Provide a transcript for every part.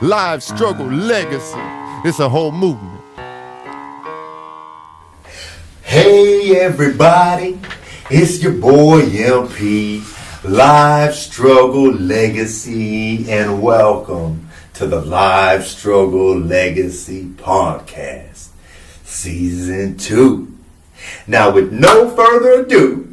Live struggle legacy. It's a whole movement. Hey everybody, it's your boy MP, Live Struggle Legacy, and welcome to the Live Struggle Legacy Podcast, Season 2. Now, with no further ado,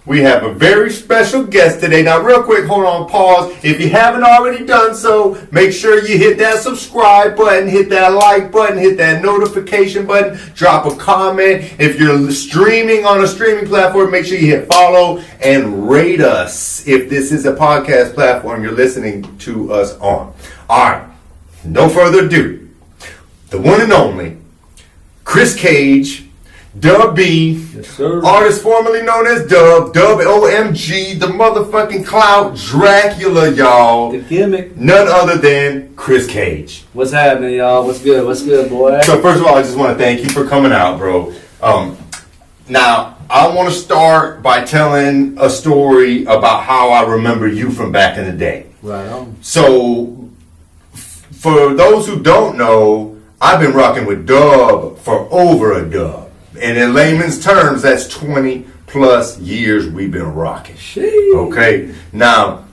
we have a very special guest today. Now, real quick, hold on, pause. If you haven't already done so, make sure you hit that subscribe button, hit that like button, hit that notification button, drop a comment. If you're streaming on a streaming platform, make sure you hit follow and rate us if this is a podcast platform you're listening to us on. All right, no further ado. The one and only Chris Cage, Dub B, yes, sir. Artist formerly known as Dub OMG, the motherfucking Clout Dracula, y'all. The gimmick. None other than Chris Cage. What's happening, y'all? What's good? What's good, boy? So first of all, I just want to thank you for coming out, bro. Now, I want to start by telling a story about how I remember you from back in the day. Right on. So, for those who don't know, I've been rocking with Dub for over a dub. And in layman's terms, that's 20 plus years we've been rocking. Sheesh. Okay. Now,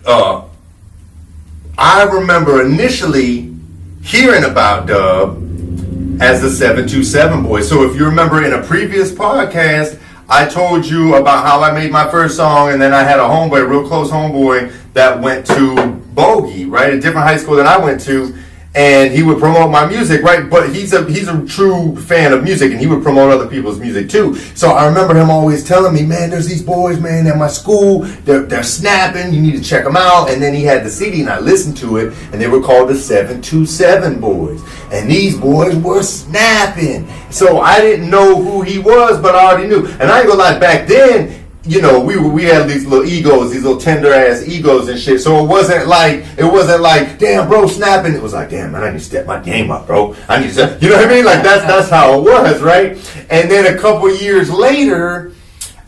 I remember initially hearing about Dub as the 727 Boys. So if you remember in a previous podcast, I told you about how I made my first song, and then I had a homeboy, a real close homeboy, that went to Bogey, right? A different high school than I went to. And he would promote my music, right? But he's a true fan of music, and he would promote other people's music too. So I remember him always telling me, man, there's these boys, man, at my school. They're snapping. You need to check them out. And then he had the CD, and I listened to it, and they were called the 727 Boys. And these boys were snapping. So I didn't know who he was, but I already knew. And I ain't gonna lie, back then, you know, we had these little egos, these little tender ass egos and shit. So it wasn't like, damn, bro, snapping. It was like, damn, man, I need to step my game up, bro. I need to, you know what I mean? Like that's how it was, right? And then a couple years later,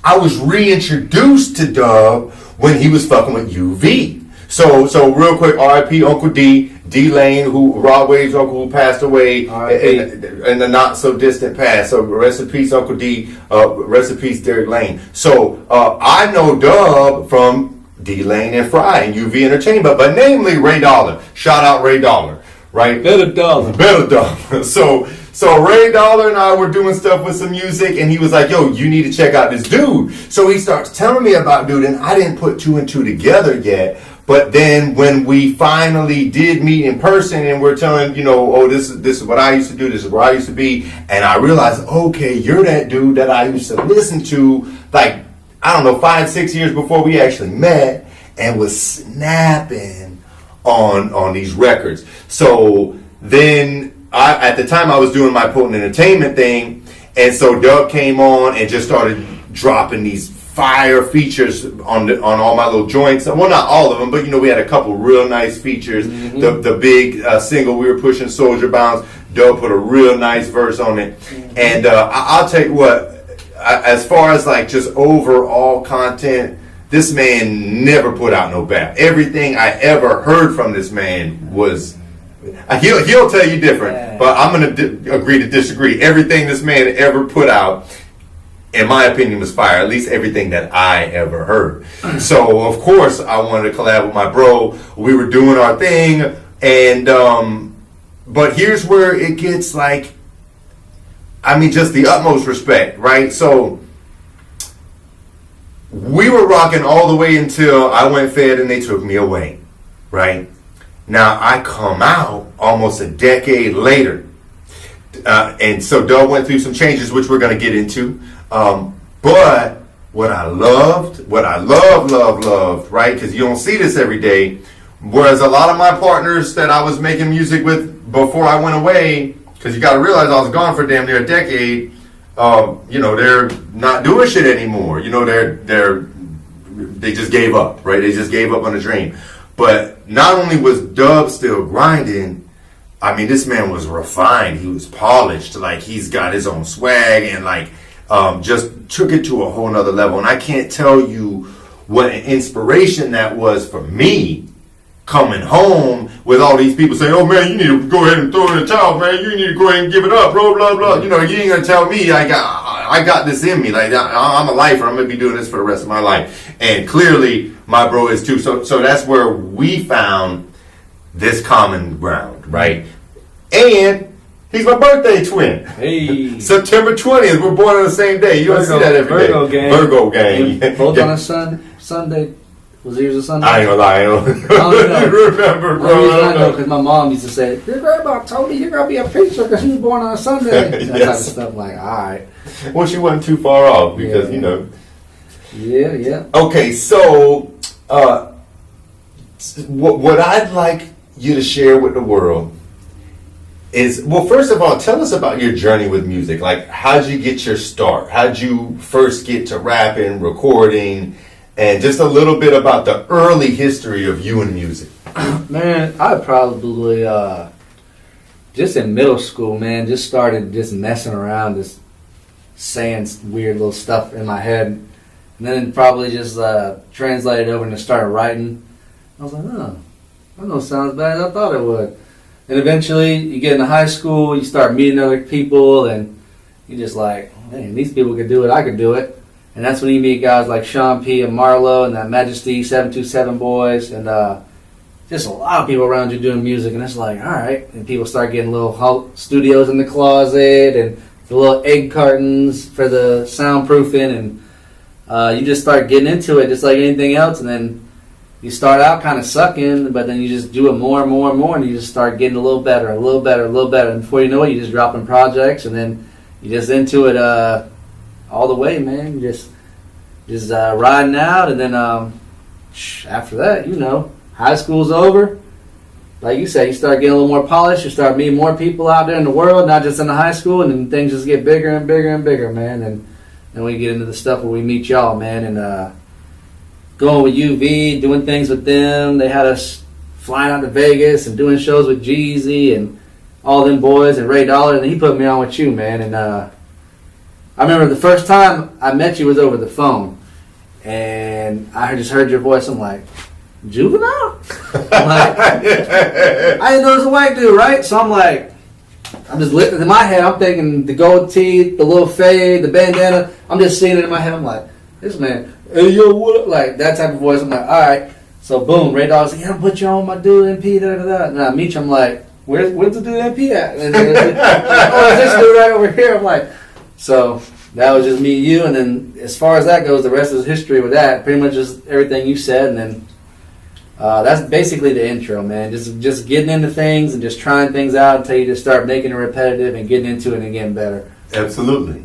I was reintroduced to Dub when he was fucking with UV. So real quick, R.I.P. Uncle D-Lane, Rod Wave's uncle who passed away in the not so distant past. So rest in peace, Uncle D. Rest in peace, Derek Lane. So I know Dub from D-Lane and Fry and UV Entertainment, but namely Ray Dollar. Shout out Ray Dollar, right? Better dollar. So Ray Dollar and I were doing stuff with some music, and he was like, yo, you need to check out this dude. So he starts telling me about dude, and I didn't put two and two together yet. But then when we finally did meet in person and we're telling, you know, oh, this is what I used to do, this is where I used to be, and I realized, okay, you're that dude that I used to listen to, like, I don't know, 5-6 years before we actually met, and was snapping on these records. So then, at the time I was doing my Potent Entertainment thing, and so Doug came on and just started dropping these fire features on all my little joints. Well, not all of them, but you know, we had a couple real nice features. Mm-hmm. The big single we were pushing, Soldier Bounce, Doug put a real nice verse on it. Mm-hmm. And I'll tell you what, as far as like just overall content, this man never put out no bad. Everything I ever heard from this man was, he'll tell you different, but I'm going to agree to disagree. Everything this man ever put out, in my opinion, was fire. At least everything that I ever heard. So, of course, I wanted to collab with my bro. We were doing our thing. And, but here's where it gets like, I mean, just the utmost respect, right? So, we were rocking all the way until I went fed and they took me away, right? Now, I come out almost a decade later. And so, Doug went through some changes, which we're going to get into. But what I loved, right? Because you don't see this every day. Whereas a lot of my partners that I was making music with before I went away, because you got to realize I was gone for damn near a decade. You know, they're not doing shit anymore. You know, they just gave up, right? They just gave up on the dream. But not only was Dub still grinding, I mean, this man was refined. He was polished. Like, he's got his own swag and like. Just took it to a whole nother level. And I can't tell you what an inspiration that was for me coming home with all these people saying, "Oh man, you need to go ahead and throw in the towel, man. You need to go ahead and give it up, blah blah blah." You know, you ain't gonna tell me I got this in me. Like I'm a lifer. I'm gonna be doing this for the rest of my life. And clearly, my bro is too. So that's where we found this common ground, right? And he's my birthday twin. Hey. September 20th. We're born on the same day. You don't see that every day. Virgo gang. Both on a Sunday. Was yours a Sunday? I ain't gonna lie. I don't remember, bro. The reason I know because my mom used to say, "Your grandma told me you're gonna be a preacher because you was born on a Sunday." That type of stuff. I'm like, all right. Well, she wasn't too far off because you know. Yeah. Okay, so what I'd like you to share with the world is, well, first of all, tell us about your journey with music. Like, how'd you get your start? How'd you first get to rapping, recording, and just a little bit about the early history of you and music? Man, I probably just in middle school, man, just started just messing around, just saying weird little stuff in my head, and then probably just translated over and started writing. I was like, oh, that don't sound as bad as I thought it would. And eventually, you get into high school, you start meeting other people, and you just like, man, these people could do it, I could do it. And that's when you meet guys like Sean P. and Marlo and that Majesty 727 boys, and just a lot of people around you doing music. And it's like, all right. And people start getting little studios in the closet and the little egg cartons for the soundproofing, and you just start getting into it just like anything else. And then you start out kind of sucking, but then you just do it more and more and more, and you just start getting a little better, a little better, a little better. And before you know it, you're just dropping projects, and then you're just into it all the way, man. Just riding out, and then after that, you know, high school's over. Like you said, you start getting a little more polished. You start meeting more people out there in the world, not just in the high school, and then things just get bigger and bigger and bigger, man. And then we get into the stuff where we meet y'all, man, and going with UV, doing things with them. They had us flying out to Vegas and doing shows with Jeezy and all them boys and Ray Dollar, and he put me on with you, man. And I remember the first time I met you was over the phone, and I just heard your voice. I'm like, Juvenile? I'm like, I didn't know it was a white dude, right? So I'm like, I'm just in my head, I'm thinking the gold teeth, the little fade, the bandana. I'm just seeing it in my head. I'm like, this man, hey, yo, what up? Like, that type of voice. I'm like, all right. So, boom, Ray Dollar's like, yeah, I'll put you on my dude MP, da-da-da. And I meet you, I'm like, where's the dude MP at? And oh, it's this dude right over here. I'm like, so that was just me and you. And then as far as that goes, the rest is history with that. Pretty much just everything you said. And then that's basically the intro, man. Just getting into things and just trying things out until you just start making it repetitive and getting into it and getting better. Absolutely.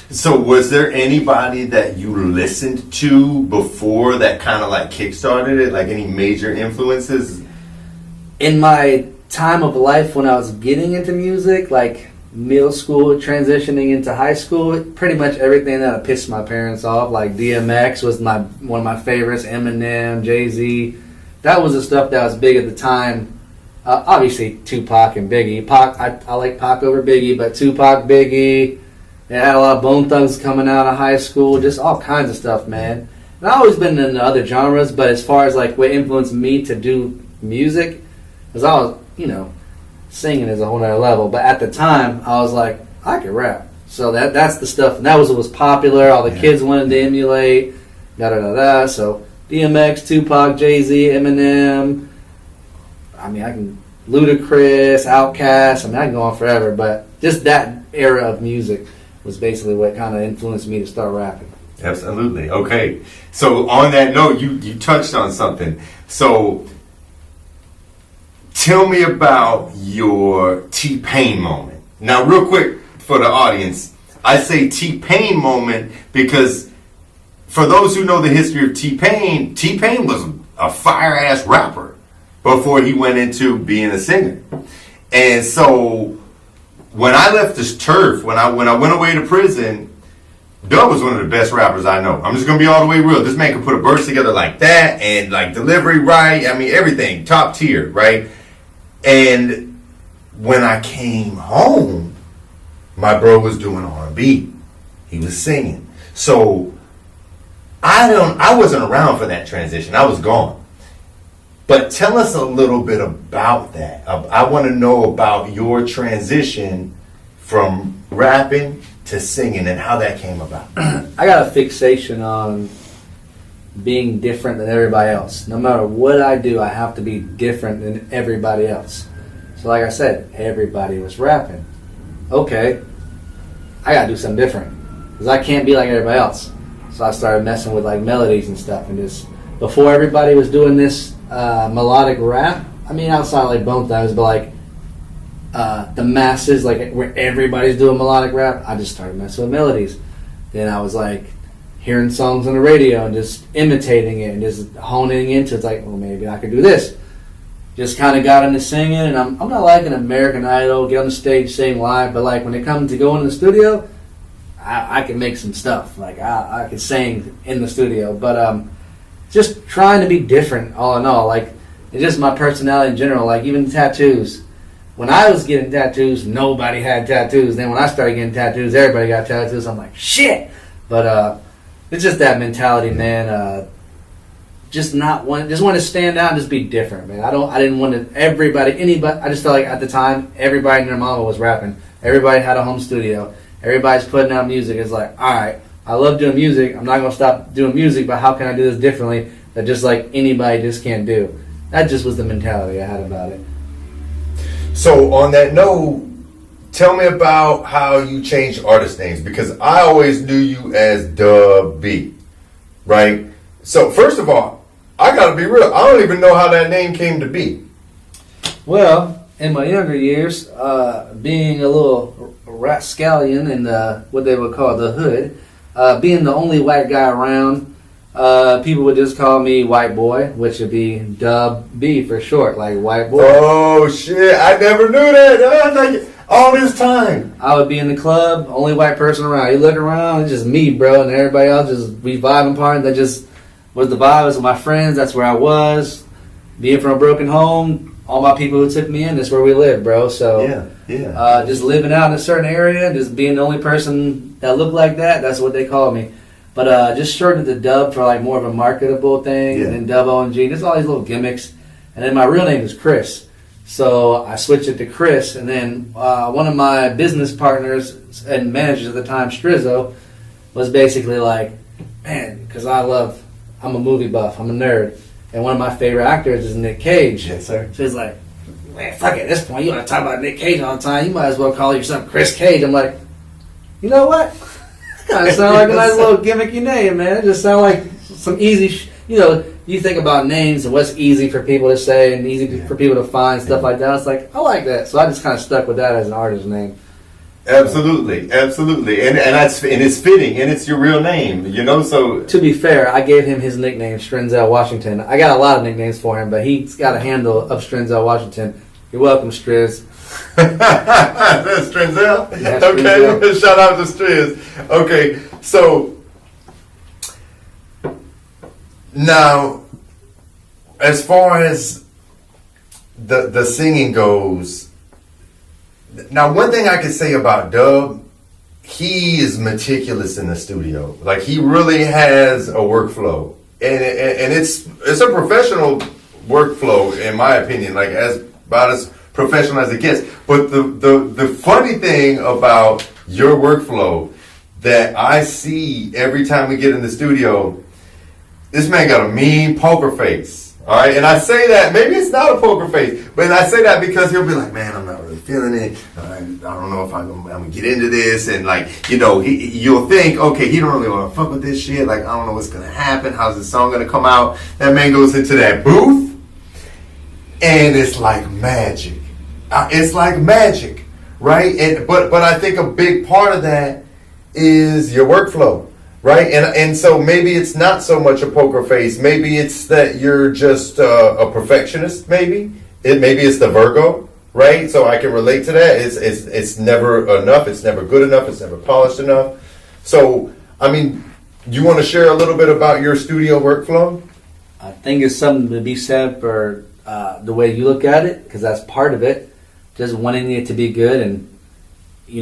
So was there anybody that you listened to before that kind of like kickstarted it? Like any major influences? In my time of life when I was getting into music, like middle school, transitioning into high school, pretty much everything that pissed my parents off, like DMX was one of my favorites, Eminem, Jay-Z. That was the stuff that was big at the time. Obviously, Tupac and Biggie. I like Pac over Biggie, but Tupac, Biggie. They had a lot of Bone Thugs coming out of high school, just all kinds of stuff, man. And I've always been in other genres, but as far as like what influenced me to do music, because I was, you know, singing is a whole other level. But at the time, I was like, I could rap. So that's the stuff, and that was what was popular. All the kids wanted to emulate, da-da-da-da. So DMX, Tupac, Jay-Z, Eminem. I mean, I can Ludacris, Outkast. I mean, I can go on forever, but just that era of music was basically what kind of influenced me to start rapping. Absolutely. Okay. So on that note, you touched on something. So tell me about your T-Pain moment. Now, real quick for the audience, I say T-Pain moment because for those who know the history of T-Pain, T-Pain was a fire-ass rapper before he went into being a singer. And so when I left this turf, when I went away to prison, Doug was one of the best rappers I know. I'm just going to be all the way real. This man could put a verse together like that and like delivery right. I mean, everything, top tier, right? And when I came home, my bro was doing R&B. He was singing. So I wasn't around for that transition. I was gone. But tell us a little bit about that. I want to know about your transition from rapping to singing and how that came about. I got a fixation on being different than everybody else. No matter what I do, I have to be different than everybody else. So like I said, everybody was rapping. Okay, I gotta do something different because I can't be like everybody else. So I started messing with like melodies and stuff, and just before everybody was doing this melodic rap. I mean, outside like Bone Thugs, but like the masses, like where everybody's doing melodic rap, I just started messing with melodies. Then I was like hearing songs on the radio and just imitating it and just honing into it. It's like, well, maybe I could do this. Just kind of got into singing, and I'm not like an American Idol, get on the stage, sing live, but like when it comes to going to the studio, I can make some stuff. Like I can sing in the studio, but just trying to be different all in all. Like it's just my personality in general. Like even tattoos. When I was getting tattoos, nobody had tattoos. Then when I started getting tattoos, everybody got tattoos. I'm like, shit. But it's just that mentality, man. Just want to stand out and just be different, man. I didn't want to anybody. I just felt like at the time, everybody and their mama was rapping. Everybody had a home studio. Everybody's putting out music. It's like, all right, I love doing music. I'm not gonna stop doing music, but how can I do this differently that just like anybody just can't do? That just was the mentality I had about it. So on that note, tell me about how you changed artist names, because I always knew you as Dub B, right? So first of all, I gotta be real. I don't even know how that name came to be. Well, in my younger years, being a little rascallion in what they would call the hood, being the only white guy around, people would just call me White Boy, which would be Dub B for short, like White Boy. Oh shit! I never knew that. Like all this time, I would be in the club, only white person around. You look around, it's just me, bro, and everybody else just be vibing part. That just was the vibes with my friends. That's where I was. Being from a broken home, all my people who took me in, that's where we live, bro. So yeah. Just living out in a certain area, just being the only person that looked like that. That's what they call me. But just shortened the Dub for like more of a marketable thing, and then Dub ONG. There's all these little gimmicks, and then my real name is Chris. So I switched it to Chris, and then one of my business partners and managers at the time, Strizzo, was basically like, man, because I'm a movie buff, I'm a nerd, and one of my favorite actors is Nick Cage. Yes, sir. So he's like, man, fuck it, at this point, you want to talk about Nick Cage all the time, you might as well call yourself Chris Cage. I'm like, you know what? Kind of sound like a nice little gimmicky name, man. It just sound like some easy, you think about names and what's easy for people to say and easy for people to find, stuff like that. It's like, I like that. So I just kind of stuck with that as an artist name. Absolutely. And it's fitting, and it's your real name, so. To be fair, I gave him his nickname, Strenzel Washington. I got a lot of nicknames for him, but he's got a handle of Strenzel Washington. You're welcome, Striz. That's Strenzel? Yeah, okay, Strenzel. Shout out to Striz. Okay, so now, as far as the singing goes, now one thing I can say about Dub, he is meticulous in the studio. Like he really has a workflow, and it's a professional workflow in my opinion. Like about as professional as it gets. But the funny thing about your workflow that I see every time we get in the studio, this man got a mean poker face. All right, and I say that maybe it's not a poker face, but I say that because he'll be like, "Man, I'm not really feeling it. I don't know if I'm gonna get into this." And like, you'll think, "Okay, he don't really want to fuck with this shit. Like, I don't know what's gonna happen. How's this song gonna come out?" That man goes into that booth, and it's like magic. It's like magic, right? But I think a big part of that is your workflow. Right, and so maybe it's not so much a poker face. Maybe it's that you're just a perfectionist. Maybe it's the Virgo, right? So I can relate to that. It's never enough. It's never good enough. It's never polished enough. So I mean, you want to share a little bit about your studio workflow? I think it's something to be said for the way you look at it, because that's part of it. Just wanting it to be good, and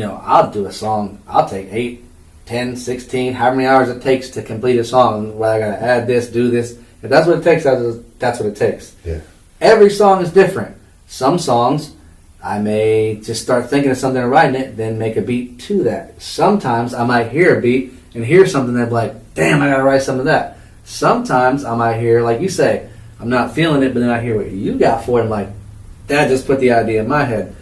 I'll do a song. I'll take 8, 10, 16, however many hours it takes to complete a song, where I gotta add this, do this. If that's what it takes, that's what it takes. Yeah. every song is different. Some songs, I may just start thinking of something and writing it, then make a beat to that. Sometimes I might hear a beat and hear something that's like, damn, I gotta write some of that. Sometimes I might hear, like you say, I'm not feeling it, but then I hear what you got for it, and I'm like, that just put the idea in my head.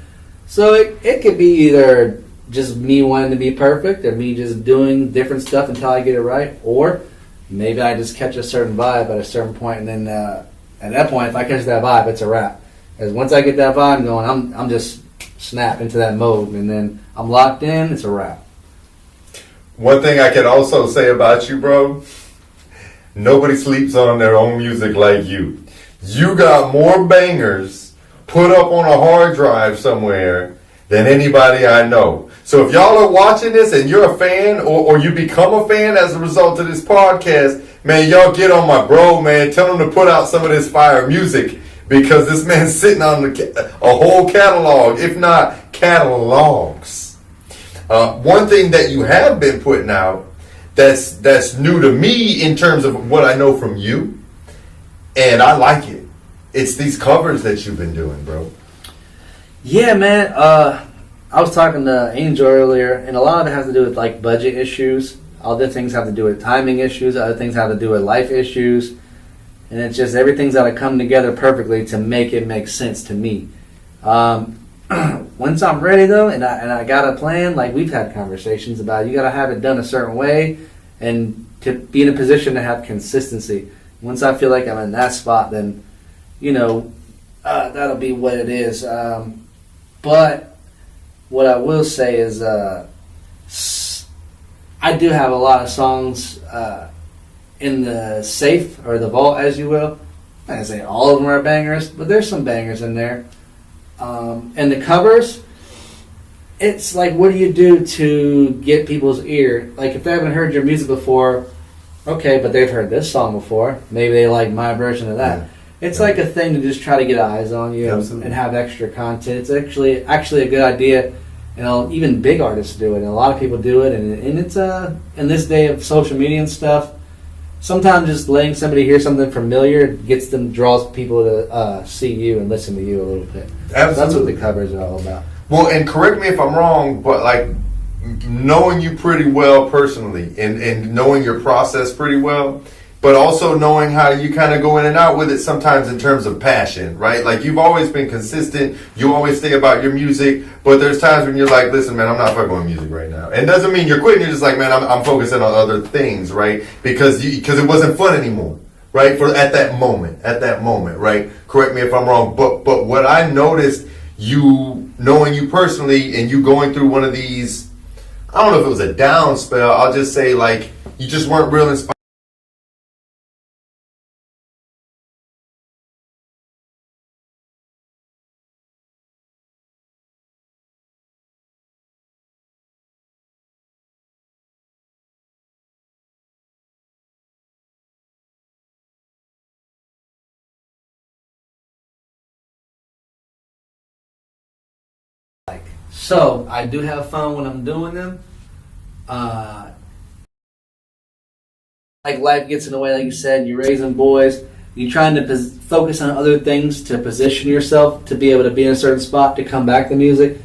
So it could be either just me wanting to be perfect, or me just doing different stuff until I get it right, or maybe I just catch a certain vibe at a certain point, and then at that point, if I catch that vibe, it's a wrap. Because once I get that vibe going, I'm just snap into that mode, and then I'm locked in, it's a wrap. One thing I can also say about you, bro, nobody sleeps on their own music like you. You got more bangers put up on a hard drive somewhere than anybody I know. So if y'all are watching this and you're a fan, or you become a fan as a result of this podcast, man, y'all get on my bro, man. Tell him to put out some of this fire music, because this man's sitting on a whole catalog, if not catalogs. One thing that you have been putting out that's new to me in terms of what I know from you, and I like it. It's these covers that you've been doing, bro. Yeah, man. I was talking to Angel earlier, and a lot of it has to do with like budget issues. Other things have to do with timing issues. Other things have to do with life issues. And it's just everything's got to come together perfectly to make it make sense to me. Once I'm ready though, and I got a plan, like we've had conversations about, you got to have it done a certain way, and to be in a position to have consistency. Once I feel like I'm in that spot, then that'll be what it is. But what I will say is, I do have a lot of songs in the safe, or the vault, as you will. I say all of them are bangers, but there's some bangers in there. And the covers, it's like, what do you do to get people's ear? Like, if they haven't heard your music before, okay, but they've heard this song before. Maybe they like my version of that. Yeah. It's like a thing to just try to get eyes on you and have extra content. It's actually a good idea. Even big artists do it, and a lot of people do it. And it's in this day of social media and stuff, sometimes just letting somebody hear something familiar draws people to see you and listen to you a little bit. Absolutely. So that's what the covers are all about. Well, and correct me if I'm wrong, but like knowing you pretty well personally, and knowing your process pretty well, but also knowing how you kind of go in and out with it sometimes in terms of passion, right? Like, you've always been consistent. You always think about your music, but there's times when you're like, listen, man, I'm not fucking with music right now. And it doesn't mean you're quitting. You're just like, man, I'm focusing on other things, right? Because it wasn't fun anymore, right? At that moment, right? Correct me if I'm wrong, but what I noticed, you knowing you personally and you going through one of these, I don't know if it was a down spell, I'll just say, like, you just weren't real inspired. So I do have fun when I'm doing them. Like, life gets in the way, like you said. You're raising boys. You're trying to focus on other things to position yourself to be able to be in a certain spot to come back to music.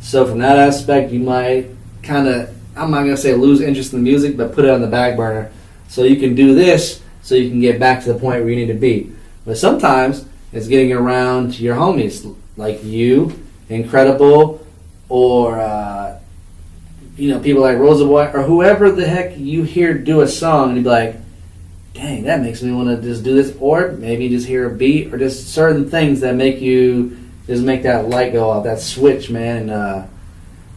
So from that aspect, you might kind of, I'm not going to say lose interest in the music, but put it on the back burner so you can do this so you can get back to the point where you need to be. But sometimes it's getting around your homies like you, Incredible, or people like Rosa Boy, or whoever the heck you hear do a song and you be like, dang, that makes me want to just do this. Or maybe just hear a beat, or just certain things that make you just make that light go off, that switch, man. And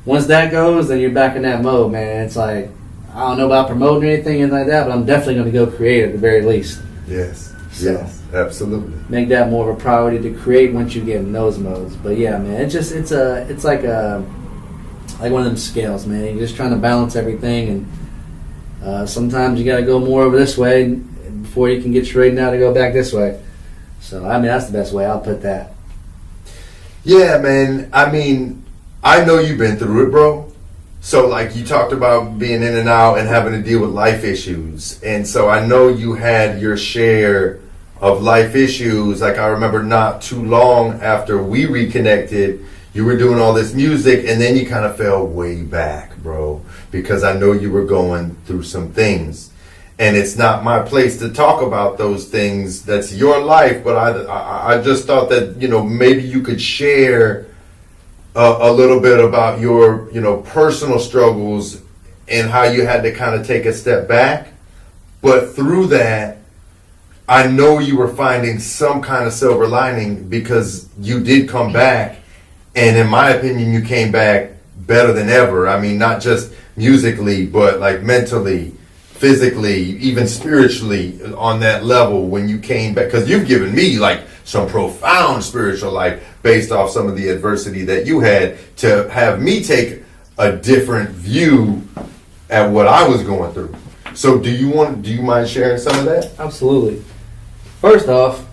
once that goes, then you're back in that mode, man. It's like, I don't know about promoting or anything like that, but I'm definitely going to go create at the very least. Yes. So, yes, absolutely. Make that more of a priority to create once you get in those modes. But yeah, man, it's like one of them scales, man. You're just trying to balance everything, and sometimes you got to go more over this way before you can get straightened out to go back this way. So I mean, that's the best way. I'll put that. Yeah, man. I mean, I know you've been through it, bro. So, like, you talked about being in and out and having to deal with life issues. And so I know you had your share life issues. Like I remember not too long after we reconnected, you were doing all this music, and then you kind of fell way back, bro, because I know you were going through some things. And it's not my place to talk about those things. That's your life. But I just thought that, maybe you could share a little bit about your, personal struggles and how you had to kind of take a step back. But through that, I know you were finding some kind of silver lining, because you did come back. And in my opinion, you came back better than ever. I mean, not just musically, but like mentally, physically, even spiritually on that level when you came back. Because you've given me like some profound spiritual life based off some of the adversity that you had, to have me take a different view at what I was going through. So do you mind sharing some of that? Absolutely. First off,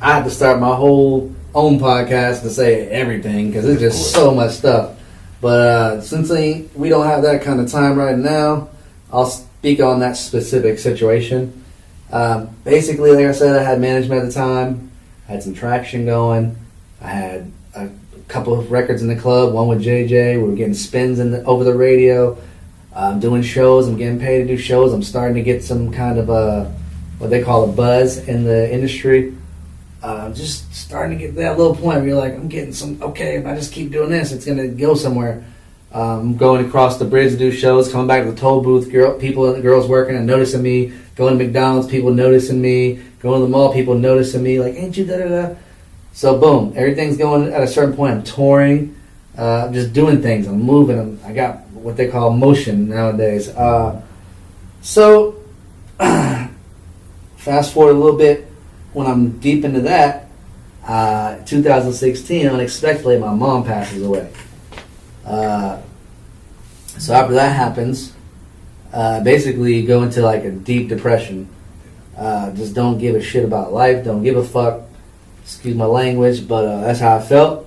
I had to start my whole own podcast to say everything, because it's just so much stuff. But since we don't have that kind of time right now, I'll speak on that specific situation. Basically, like I said, I had management at the time, had some traction going. I had a couple of records in the club, one with JJ. We were getting spins over the radio. I'm doing shows. I'm getting paid to do shows. I'm starting to get some kind of what they call a buzz in the industry. Just starting to get to that little point where you're like, I'm getting some, okay, if I just keep doing this, it's going to go somewhere. I'm going across the bridge to do shows, coming back to the toll booth, girls working and noticing me, going to McDonald's, people noticing me, going to the mall, people noticing me, like, ain't you da-da-da? So boom, everything's going at a certain point. I'm touring, I'm just doing things, I'm moving, I got what they call motion nowadays. So fast forward a little bit, when I'm deep into that, 2016, unexpectedly, my mom passes away. So after that happens, basically you go into like a deep depression. Just don't give a shit about life, don't give a fuck, excuse my language, but that's how I felt.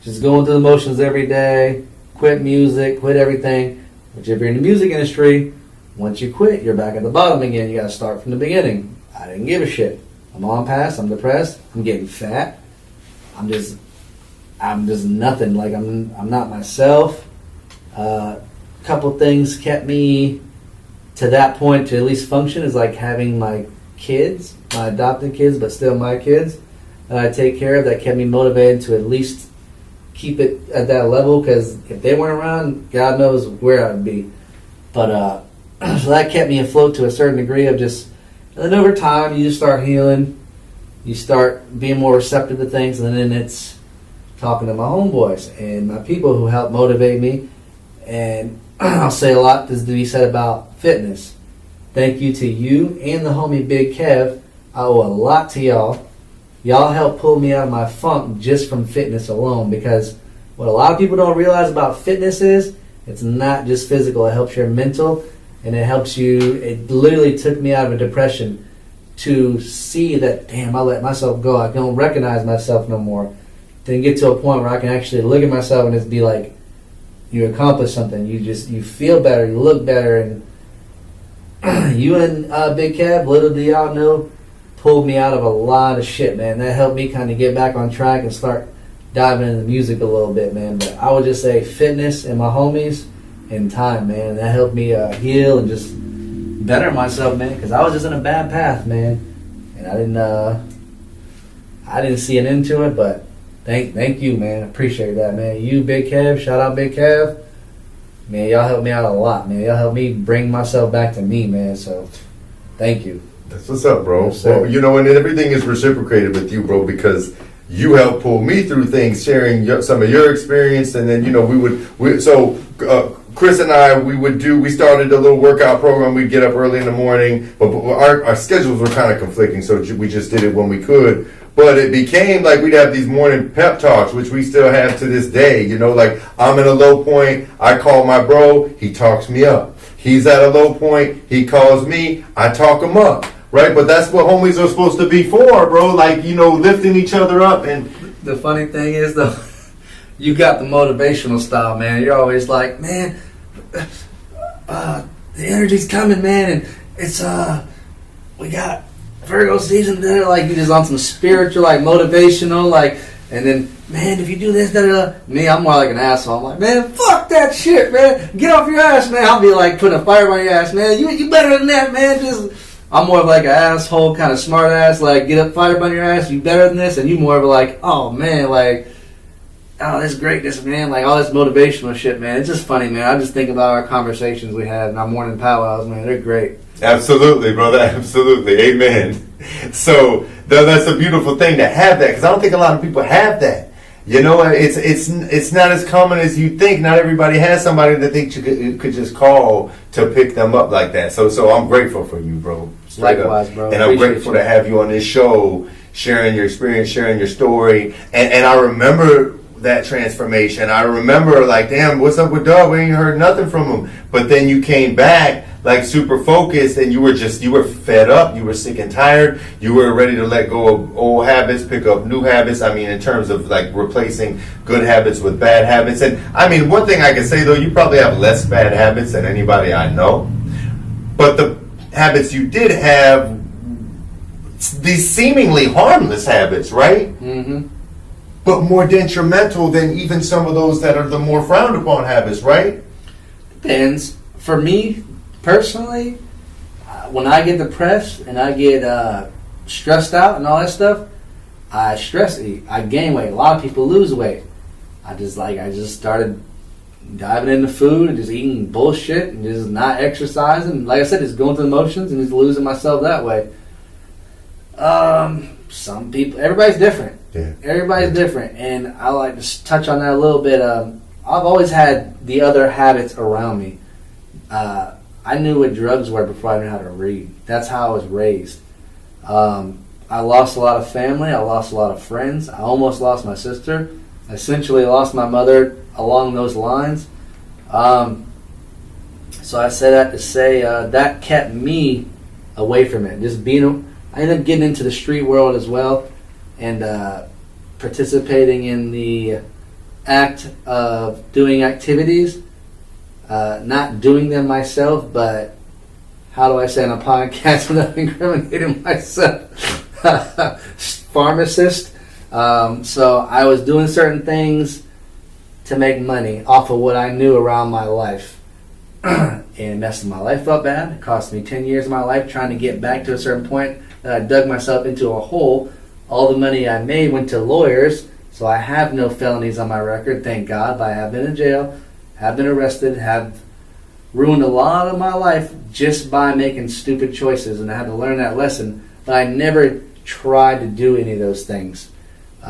Just going through the motions every day, quit music, quit everything. Which if you're in the music industry, once you quit, you're back at the bottom again. You gotta start from the beginning. I didn't give a shit. My mom passed, I'm depressed, I'm getting fat. I'm just nothing. Like I'm not myself. Couple things kept me to that point to at least function, is like having my kids, my adopted kids, but still my kids that I take care of. That kept me motivated to at least keep it at that level, because if they weren't around, God knows where I'd be. But so that kept me afloat to a certain degree of just. And then over time, you just start healing. You start being more receptive to things, and then it's talking to my homeboys and my people who help motivate me. And I'll say a lot to be said about fitness. Thank you to you and the homie Big Kev. I owe a lot to y'all. Y'all helped pull me out of my funk just from fitness alone, because what a lot of people don't realize about fitness is it's not just physical. It helps your mental. And it helps you. It literally took me out of a depression to see that, damn, I let myself go. I don't recognize myself no more. Then get to a point where I can actually look at myself and just be like, you accomplished something. You feel better. You look better. And you and Big Kev, little do y'all know, pulled me out of a lot of shit, man. That helped me kind of get back on track and start diving into music a little bit, man. But I would just say fitness and my homies, in time, man. That helped me heal and just better myself, man, because I was just in a bad path, man, and I didn't see an end to it. But thank you, man. I appreciate that, man. You, Big Kev, shout out Big Kev, man. Y'all helped me out a lot, man. Y'all helped me bring myself back to me, man. So thank you. That's what's up, bro. Yes, well, and everything is reciprocated with you, bro, because you helped pull me through things, sharing some of your experience, and then Chris and I, we started a little workout program. We'd get up early in the morning, but our schedules were kind of conflicting, so we just did it when we could. But it became like we'd have these morning pep talks, which we still have to this day. Like I'm in a low point, I call my bro, he talks me up. He's at a low point, he calls me, I talk him up. Right? But that's what homies are supposed to be for, bro. Like, lifting each other up. And the funny thing is, though, you got the motivational style, man. You're always like, man, the energy's coming, man, and it's we got Virgo season, they're like you just on some spiritual, like motivational, like, and then man, if you do this, da da da. Me, I'm more like an asshole. I'm like, man, fuck that shit, man. Get off your ass, man. I'll be like putting a fire on your ass, man. You better than that, man. I'm more of like an asshole, kind of smart ass, like get up, fire on your ass. You better than this, and you more of like, oh man, like, oh, this greatness, man. Like all this motivational shit, man. It's just funny, man. I just think about our conversations we had in our morning powwows, man. They're great. Absolutely, brother. Absolutely. Amen. So that's a beautiful thing to have that, because I don't think a lot of people have that. You know, it's not as common as you think. Not everybody has somebody that they could just call to pick them up like that. So I'm grateful for you, bro. Likewise, bro. And I'm grateful to have you on this show, sharing your experience, sharing your story. And I remember that transformation. I remember like, damn, what's up with Doug? We ain't heard nothing from him. But then you came back like super focused, and you were fed up, you were sick and tired, you were ready to let go of old habits, pick up new habits. I mean, in terms of like replacing good habits with bad habits. And I mean, one thing I can say though, you probably have less bad habits than anybody I know, but the habits you did have, these seemingly harmless habits, right? Mm-hmm. But more detrimental than even some of those that are the more frowned upon habits, right? Depends. For me personally, when I get depressed and I get stressed out and all that stuff, I stress eat. I gain weight. A lot of people lose weight. I just started diving into food and just eating bullshit and just not exercising. Like I said, just going through the motions and just losing myself that way. Some people, everybody's different. Yeah. Everybody's different, and I like to touch on that a little bit. I've always had the other habits around me. I knew what drugs were before I knew how to read. That's how I was raised. I lost a lot of family. I lost a lot of friends. I almost lost my sister. I essentially lost my mother along those lines. So I say that to say that kept me away from it. I ended up getting into the street world as well, and participating in the act of doing activities. Not doing them myself, but how do I say on a podcast without incriminating myself? Pharmacist. So I was doing certain things to make money off of what I knew around my life. And messing my life up bad. It cost me 10 years of my life trying to get back to a certain point that I dug myself into a hole. All the money I made went to lawyers, so I have no felonies on my record, thank God, but I have been in jail, have been arrested, have ruined a lot of my life just by making stupid choices, and I had to learn that lesson. But I never tried to do any of those things. It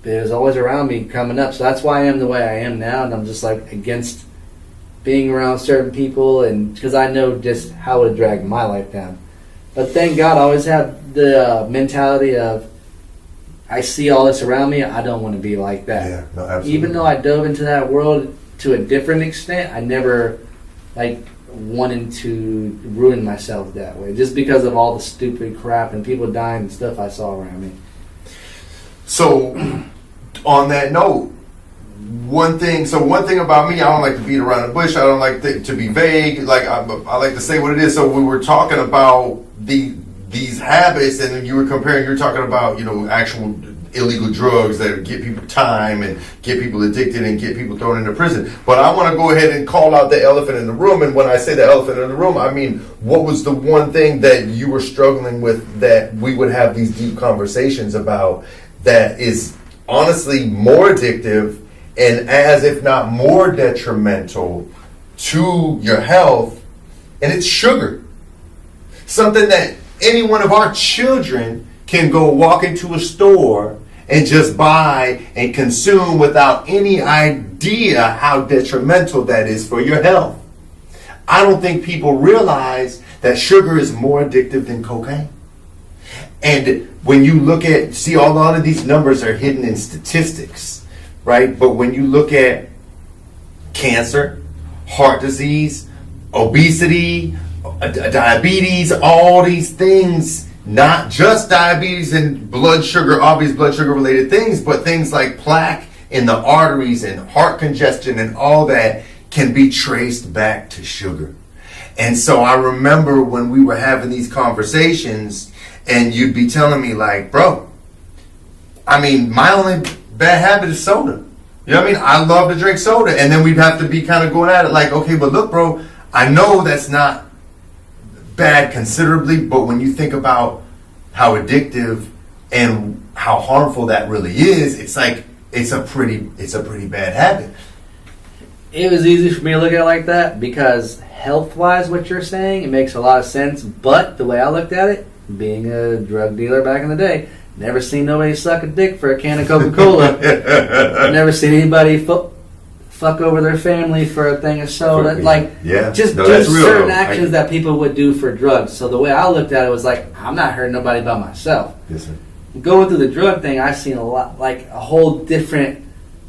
was always around me coming up, so that's why I am the way I am now, and I'm just like against being around certain people, and because I know just how to drag my life down. But thank God I always have the mentality of, I see all this around me, I don't want to be like that. Yeah, no, absolutely. Even though I dove into that world to a different extent, I never wanted to ruin myself that way, just because of all the stupid crap and people dying and stuff I saw around me. So, on that note, one thing about me, I don't like to beat around the bush. I don't like to be vague. Like I like to say what it is. So we were talking about these habits, and you were talking about actual illegal drugs that get people time and get people addicted and get people thrown into prison. But I want to go ahead and call out the elephant in the room. And when I say the elephant in the room, I mean, what was the one thing that you were struggling with that we would have these deep conversations about that is honestly more addictive and as if not more detrimental to your health? And it's sugar. Something that any one of our children can go walk into a store and just buy and consume without any idea how detrimental that is for your health. I don't think people realize that sugar is more addictive than cocaine. And when you see a lot of these numbers are hidden in statistics, right? But when you look at cancer, heart disease, obesity, diabetes, all these things, not just diabetes and blood sugar, obvious blood sugar related things, but things like plaque in the arteries and heart congestion and all that can be traced back to sugar. And so I remember when we were having these conversations and you'd be telling me like, bro, I mean, my only bad habit is soda. You know what I mean? I love to drink soda. And then we'd have to be kind of going at it like, okay, but look, bro, I know that's not bad considerably, but when you think about how addictive and how harmful that really is, it's like, it's a pretty bad habit. It was easy for me to look at it like that because health-wise, what you're saying, it makes a lot of sense. But the way I looked at it, being a drug dealer back in the day, never seen nobody suck a dick for a can of Coca-Cola. Never seen anybody fuck over their family for a thing of soda. Just certain actions that people would do for drugs. So the way I looked at it was like, I'm not hurting nobody but myself. Yes, sir. Going through the drug thing, I've seen a lot, like a whole different,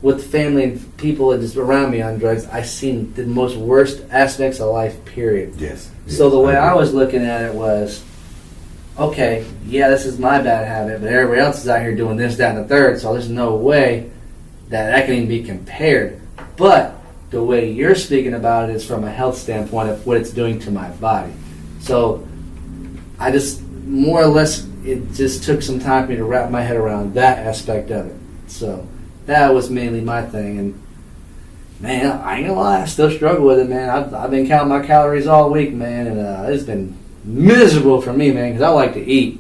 with family and people just around me on drugs, I've seen the most worst aspects of life, period. Yes. So the way I was looking at it was, okay, yeah, this is my bad habit, but everybody else is out here doing this, that, and the third, so there's no way that can even be compared. But the way you're speaking about it is from a health standpoint of what it's doing to my body. So I just, more or less, it just took some time for me to wrap my head around that aspect of it. So that was mainly my thing. And man, I ain't gonna lie, I still struggle with it, man. I've been counting my calories all week, man, and it's been miserable for me, man, because I like to eat.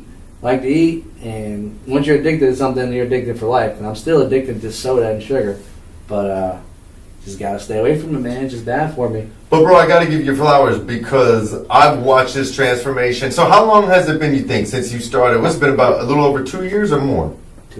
And once you're addicted to something, you're addicted for life. And I'm still addicted to soda and sugar. But just gotta stay away from it, man. It's just bad for me. But bro, I gotta give you flowers because I've watched this transformation. So how long has it been, you think, since you started? What's been about a little over 2 years or more?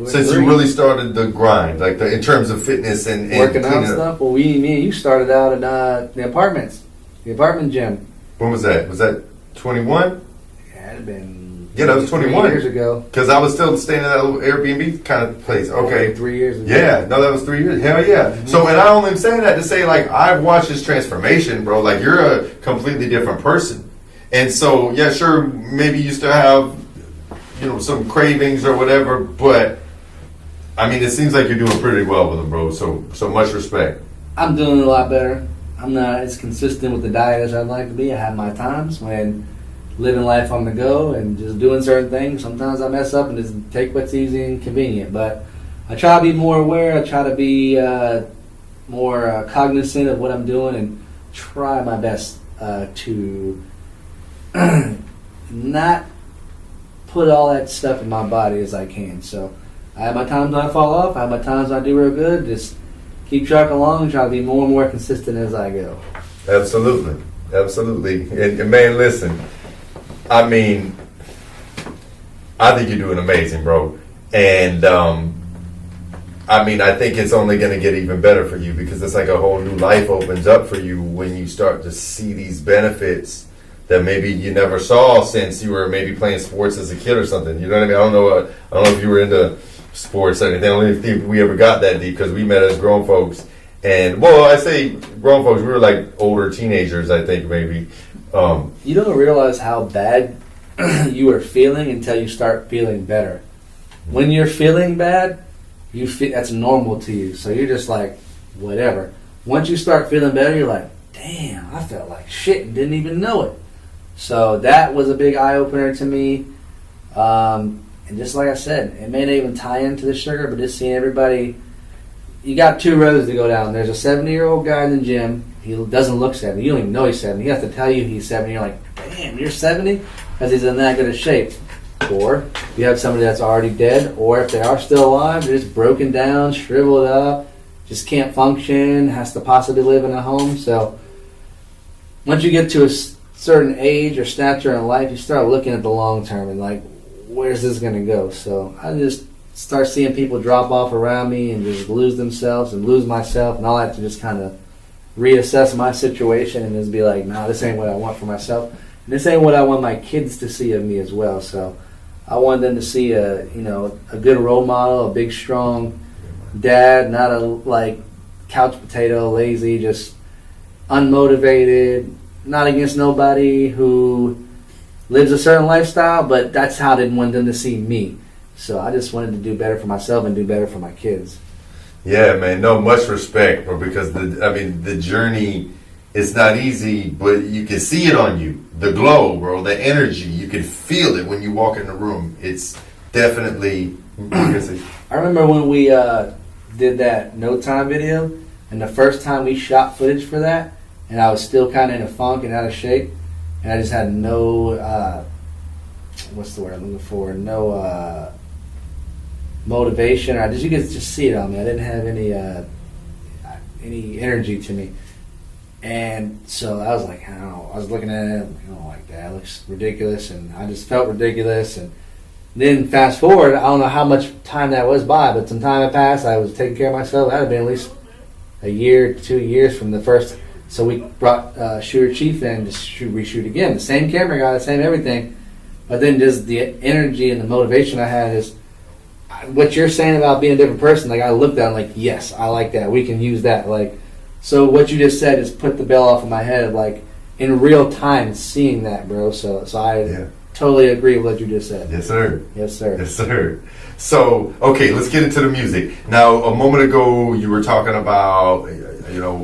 Since you really started the grind, like in terms of fitness and working out and stuff. Well, me and you started out in the apartments, the apartment gym. When was that? Was that 21? Yeah, it had been. Yeah, that was 21 years ago. Because I was still staying in that little Airbnb kind of place. Okay, 3 years ago. Yeah, no, that was 3 years. Hell yeah. Mm-hmm. So, and I only am saying that to say, like, I've watched this transformation, bro. Like, you're a completely different person. And so, yeah, sure, maybe you still have, some cravings or whatever, but I mean, it seems like you're doing pretty well with them, bro. So much respect. I'm doing a lot better. I'm not as consistent with the diet as I'd like to be. I have my times when living life on the go and just doing certain things. Sometimes I mess up and just take what's easy and convenient. But I try to be more aware. I try to be more cognizant of what I'm doing and try my best to not put all that stuff in my body as I can. So I have my times when I fall off. I have my times when I do real good. Just keep trucking along and try to be more and more consistent as I go. Absolutely. And man, listen, I mean, I think you're doing amazing, bro. And I mean, I think it's only going to get even better for you because it's like a whole new life opens up for you when you start to see these benefits that maybe you never saw since you were maybe playing sports as a kid or something. You know what I mean? I don't know if you were into sports or anything. I don't even think we ever got that deep because we met as grown folks. And, well, I say grown folks, we were like older teenagers, I think, maybe. You don't realize how bad you are feeling until you start feeling better. When you're feeling bad, that's normal to you. So you're just like, whatever. Once you start feeling better, you're like, damn, I felt like shit and didn't even know it. So that was a big eye-opener to me. And just like I said, it may not even tie into the sugar, but just seeing everybody, you got two roads to go down. There's a 70-year-old guy in the gym. He doesn't look 70. You don't even know he's 70. He has to tell you he's 70. You're like, damn, you're 70? Because he's in that good a shape. Or you have somebody that's already dead, or if they are still alive, they're just broken down, shriveled up, just can't function, has to possibly live in a home. So once you get to a certain age or stature in life, you start looking at the long term and like, where's this going to go? So I just start seeing people drop off around me and just lose themselves and lose myself, and I'll have to just kind of reassess my situation and just be like, nah, this ain't what I want for myself. And this ain't what I want my kids to see of me as well. So I want them to see a good role model, a big, strong dad, not a like couch potato, lazy, just unmotivated, not against nobody, who lives a certain lifestyle, but that's how I didn't want them to see me. So I just wanted to do better for myself and do better for my kids. Yeah, man. No, much respect, bro, because the journey It's not easy, but you can see it on you. The glow, bro, the energy. You can feel it when you walk in the room. It's definitely. I remember when we did that No Time video, and the first time we shot footage for that, and I was still kind of in a funk and out of shape, and I just had no, what's the word I'm looking for? No motivation. You could just see it on me. I didn't have any energy to me. And so I was like, I don't know. I was looking at it, I don't like that. It looks ridiculous, and I just felt ridiculous. And then fast forward, I don't know how much time that was by, but some time had passed. I was taking care of myself. That had been at least a year, 2 years from the first. So we brought Shooter Chief in to reshoot again. The same camera guy, the same everything. But then just the energy and the motivation I had is what you're saying about being a different person. Like I looked at it like, yes, I like that. We can use that. Like. So what you just said is put the bell off in my head, like in real time, seeing that, bro. So I totally agree with what you just said. Yes, sir. Yes, sir. Yes, sir. So, okay, let's get into the music. Now, a moment ago, you were talking about,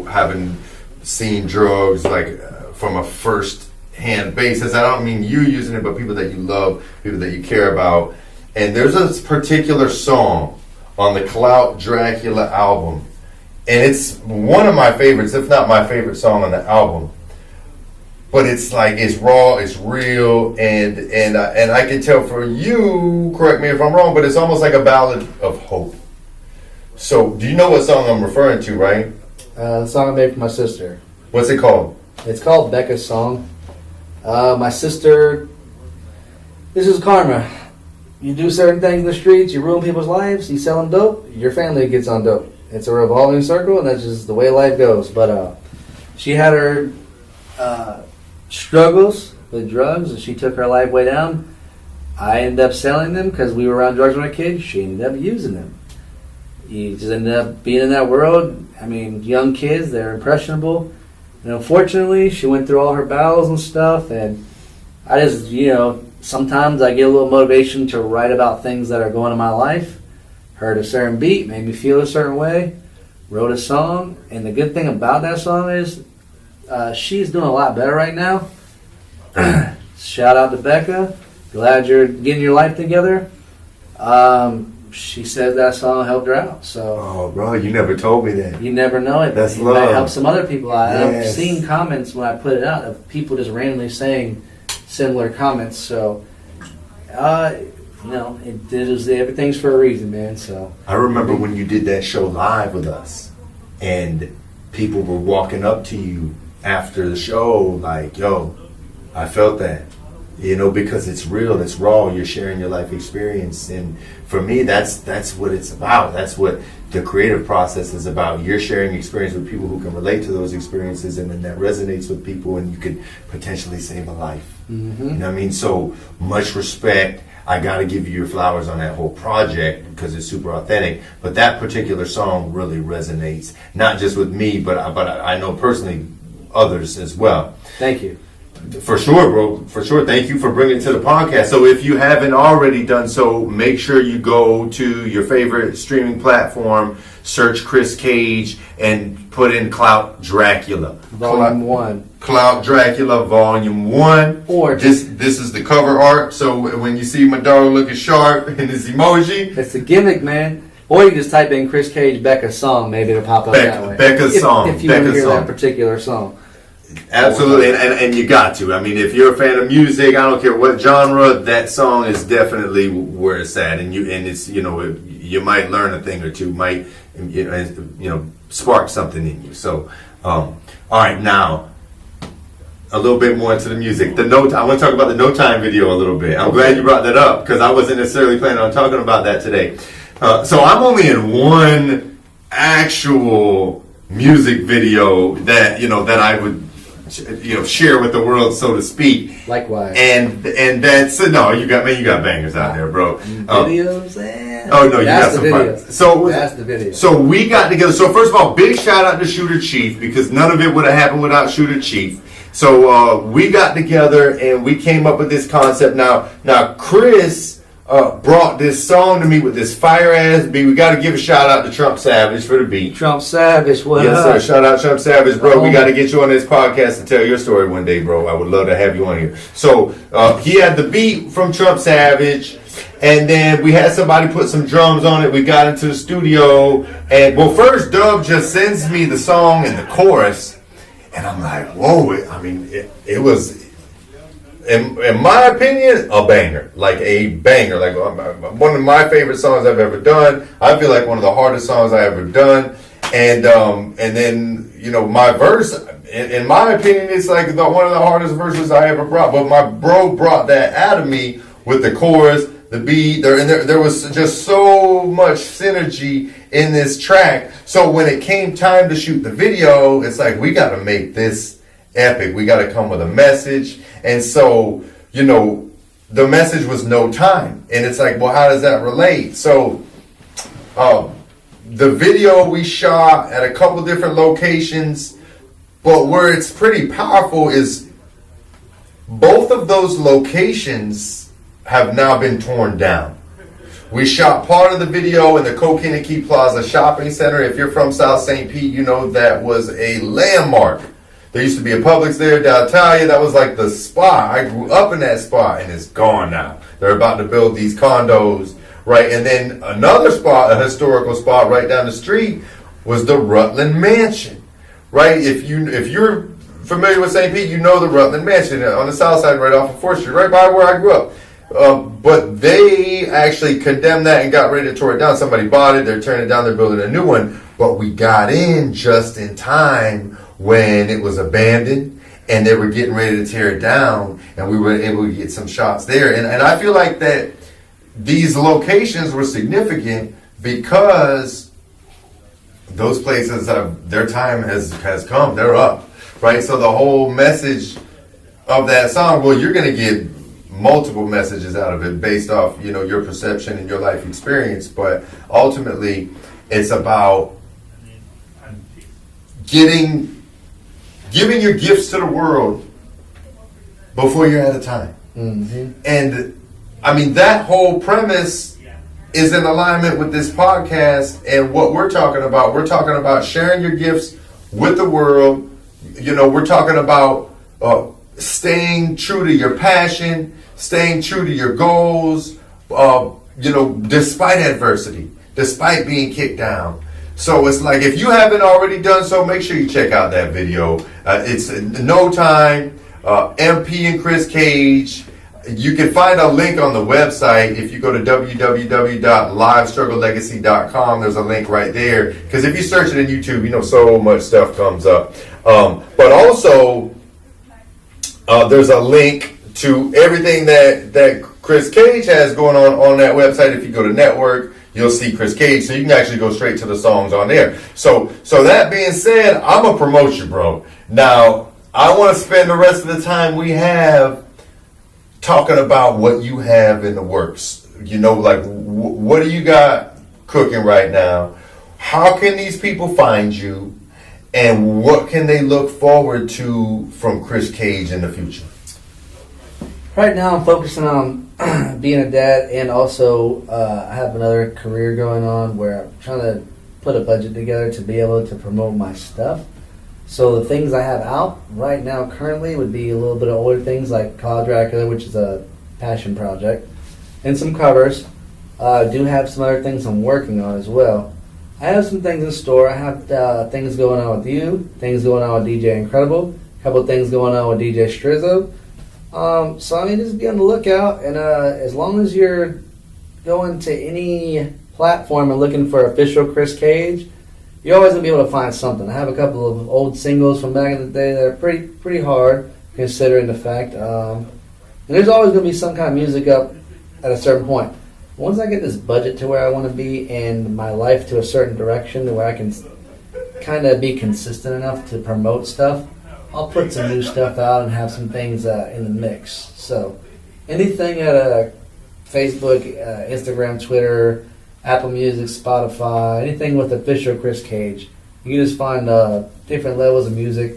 having seen drugs like from a first-hand basis. I don't mean you using it, but people that you love, people that you care about. And there's a particular song on the Clout Dracula album. And it's one of my favorites, if not my favorite song on the album. But it's like, it's raw, it's real, and I can tell for you, correct me if I'm wrong, but it's almost like a ballad of hope. So, do you know what song I'm referring to, right? The song I made for my sister. What's it called? It's called Becca's Song. My sister, this is karma. You do certain things in the streets, you ruin people's lives, you sell them dope, your family gets on dope. It's a revolving circle, and that's just the way life goes. But she had her struggles with drugs, and she took her life way down. I ended up selling them because we were around drugs when I was a kid. She ended up using them. You just ended up being in that world. I mean, young kids, they're impressionable. And unfortunately, she went through all her battles and stuff, and I just, sometimes I get a little motivation to write about things that are going on in my life. Heard a certain beat, made me feel a certain way, wrote a song, and the good thing about that song is she's doing a lot better right now. Shout out to Becca. Glad you're getting your life together. She says that song helped her out. So, oh, bro, you never told me that. You never know it. That's it love. might help some other people out. Yes. I've seen comments when I put it out of people just randomly saying similar comments. So, everything's for a reason, man. So I remember when you did that show live with us, and people were walking up to you after the show, like, "Yo, I felt that," because it's real, it's raw. You're sharing your life experience, and for me, that's what it's about. That's what the creative process is about. You're sharing experience with people who can relate to those experiences, and then that resonates with people, and you could potentially save a life. Mm-hmm. You know what I mean? So much respect. I got to give you your flowers on that whole project because it's super authentic. But that particular song really resonates, not just with me, but I know personally others as well. Thank you. For sure, bro. For sure. Thank you for bringing it to the podcast. So if you haven't already done so, make sure you go to your favorite streaming platform, search Chris Cage, and put in Clout Dracula. Volume 1. Clout Dracula Volume 1. Or this is the cover art. So when you see my dog looking sharp in his emoji, it's a gimmick, man. Or you can just type in Chris Cage Becca's Song. Maybe it'll pop up that way. Becca's Song. If you want to hear that particular song. Absolutely, and you got to. I mean, if you're a fan of music, I don't care what genre, that song is definitely where it's at, and it's you might learn a thing or two, might spark something in you. So, all right, now a little bit more into the music. I want to talk about the No Time video a little bit. I'm glad you brought that up because I wasn't necessarily planning on talking about that today. So I'm only in one actual music video that that I would share with the world, so to speak. Likewise. And that's no, you got bangers out there, bro. Videos. Oh no, you got some fun. So that's the video. So we got together. So first of all, big shout out to Shooter Chief because none of it would have happened without Shooter Chief. So we got together and we came up with this concept. Now Chris brought this song to me with this fire ass beat. We got to give a shout out to Trump Savage for the beat. Trump Savage, what Yes, up? sir. Shout out Trump Savage, bro. We got to get you on this podcast to tell your story one day, bro. I would love to have you on here. So he had the beat from Trump Savage, and then we had somebody put some drums on it. We got into the studio, and well, first Dub just sends me the song and the chorus, and I'm like, whoa! It was. In my opinion, a banger. Like a banger. Like one of my favorite songs I've ever done. I feel like one of the hardest songs I ever done. And then, you know, my verse, in my opinion, it's like one of the hardest verses I ever brought. But my bro brought that out of me with the chorus, the beat. There was just so much synergy in this track. So when it came time to shoot the video, it's like, we got to make this epic. We got to come with a message. And so, you know, the message was no time. And it's like, well, how does that relate? So, the video we shot at a couple different locations, but where it's pretty powerful is both of those locations have now been torn down. We shot part of the video in the Kokeniki Plaza Shopping Center. If you're from South St. Pete, you know that was a landmark. There used to be a Publix there, D'Italia. That was like the spot. I grew up in that spot, and it's gone now. They're about to build these condos, right? And then another spot, a historical spot right down the street, was the Rutland Mansion, right? If you're familiar with St. Pete, you know the Rutland Mansion on the south side, right off of 4th Street, right by where I grew up. But they actually condemned that and got ready to tear it down. Somebody bought it. They're tearing it down. They're building a new one. But we got in just in time when it was abandoned and they were getting ready to tear it down, and we were able to get some shots there. And I feel like that these locations were significant because those places their time has come. They're up, right? So the whole message of that song, well, you're going to get multiple messages out of it based off, you know, your perception and your life experience, but ultimately it's about giving your gifts to the world before you're out of time. Mm-hmm. And I mean, that whole premise is in alignment with this podcast and what we're talking about. We're talking about sharing your gifts with the world. You know, we're talking about staying true to your passion, staying true to your goals, you know, despite adversity, despite being kicked down. So it's like, if you haven't already done so, make sure you check out that video. It's No Time, MP and Chris Cage. You can find a link on the website. If you go to www.livestrugglelegacy.com, there's a link right there. Because if you search it in YouTube, you know, so much stuff comes up. But also, there's a link to everything that Chris Cage has going on that website. If you go to Network, you'll see Chris Cage, so you can actually go straight to the songs on there. So that being said, I'm a promoter, bro. Now, I want to spend the rest of the time we have talking about what you have in the works. You know, like, what do you got cooking right now? How can these people find you? And what can they look forward to from Chris Cage in the future? Right now, I'm focusing on being a dad, and also I have another career going on where I'm trying to put a budget together to be able to promote my stuff. So the things I have out right now currently would be a little bit of older things like Call Dracula, which is a passion project, and some covers. I do have some other things I'm working on as well. I have some things in store. I have things going on with you, things going on with DJ Incredible, a couple things going on with DJ Strizzo. So I mean, just be on the lookout, and as long as you're going to any platform and looking for official Chris Cage, you're always gonna be able to find something. I have a couple of old singles from back in the day that are pretty hard, considering the fact. And there's always gonna be some kind of music up at a certain point. Once I get this budget to where I want to be and my life to a certain direction, to where I can kind of be consistent enough to promote stuff, I'll put some new stuff out and have some things in the mix. So anything at Facebook, Instagram, Twitter, Apple Music, Spotify, anything with official Chris Cage, you can just find different levels of music.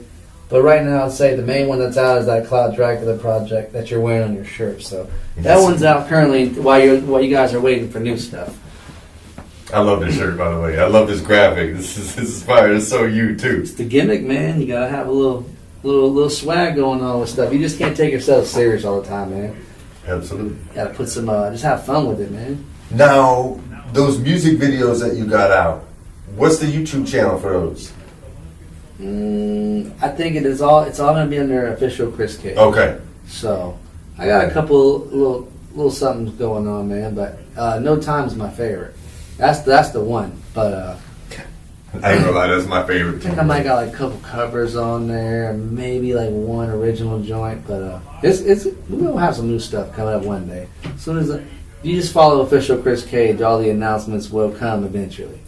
But right now, I'd say the main one that's out is that Cloud Dracula project that you're wearing on your shirt. So that one's out currently while you guys are waiting for new stuff. I love this shirt, by the way. I love this graphic. This is fire. It's so you too. It's the gimmick, man. You gotta have a little swag going on with stuff. You just can't take yourself serious all the time, man. Absolutely. You gotta put some, just have fun with it, man. Now, those music videos that you got out, what's the YouTube channel for those? I think it's all gonna be under official Chris K. Okay. So I got a couple little somethings going on, man. But No Time's my favorite. That's the one. But I ain't gonna lie, that's my favorite. I think I might got like a couple covers on there, maybe like one original joint. But we're gonna have some new stuff coming up one day. As soon as you just follow official Chris Cage, all the announcements will come eventually.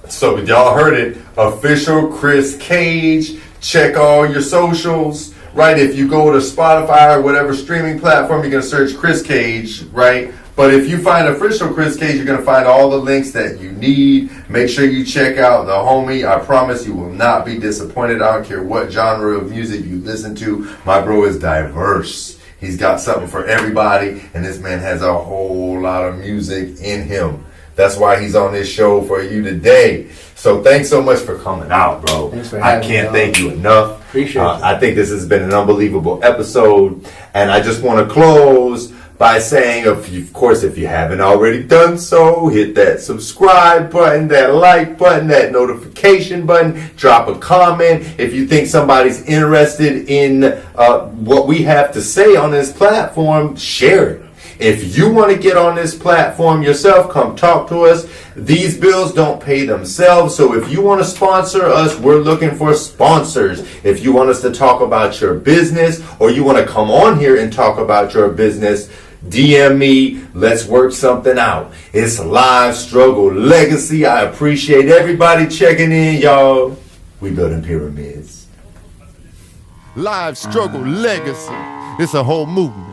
So y'all heard it, official Chris Cage. Check all your socials, right? If you go to Spotify or whatever streaming platform, you're gonna search Chris Cage, right? But if you find official Chris Cage, you're gonna find all the links that you need. Make sure you check out the homie. I promise you will not be disappointed. I don't care what genre of music you listen to. My bro is diverse. He's got something for everybody, and this man has a whole lot of music in him. That's why he's on this show for you today. So thanks so much for coming out, bro. Thanks for I having can't me, thank you enough. Appreciate it. I think this has been an unbelievable episode. And I just want to close by saying, of course, if you haven't already done so, hit that subscribe button, that like button, that notification button, drop a comment. If you think somebody's interested in what we have to say on this platform, share it. If you want to get on this platform yourself, come talk to us. These bills don't pay themselves. So if you want to sponsor us, we're looking for sponsors. If you want us to talk about your business or you want to come on here and talk about your business, DM me. Let's work something out. It's Live Struggle Legacy. I appreciate everybody checking in, y'all. We building pyramids. Live Struggle Legacy. It's a whole movement.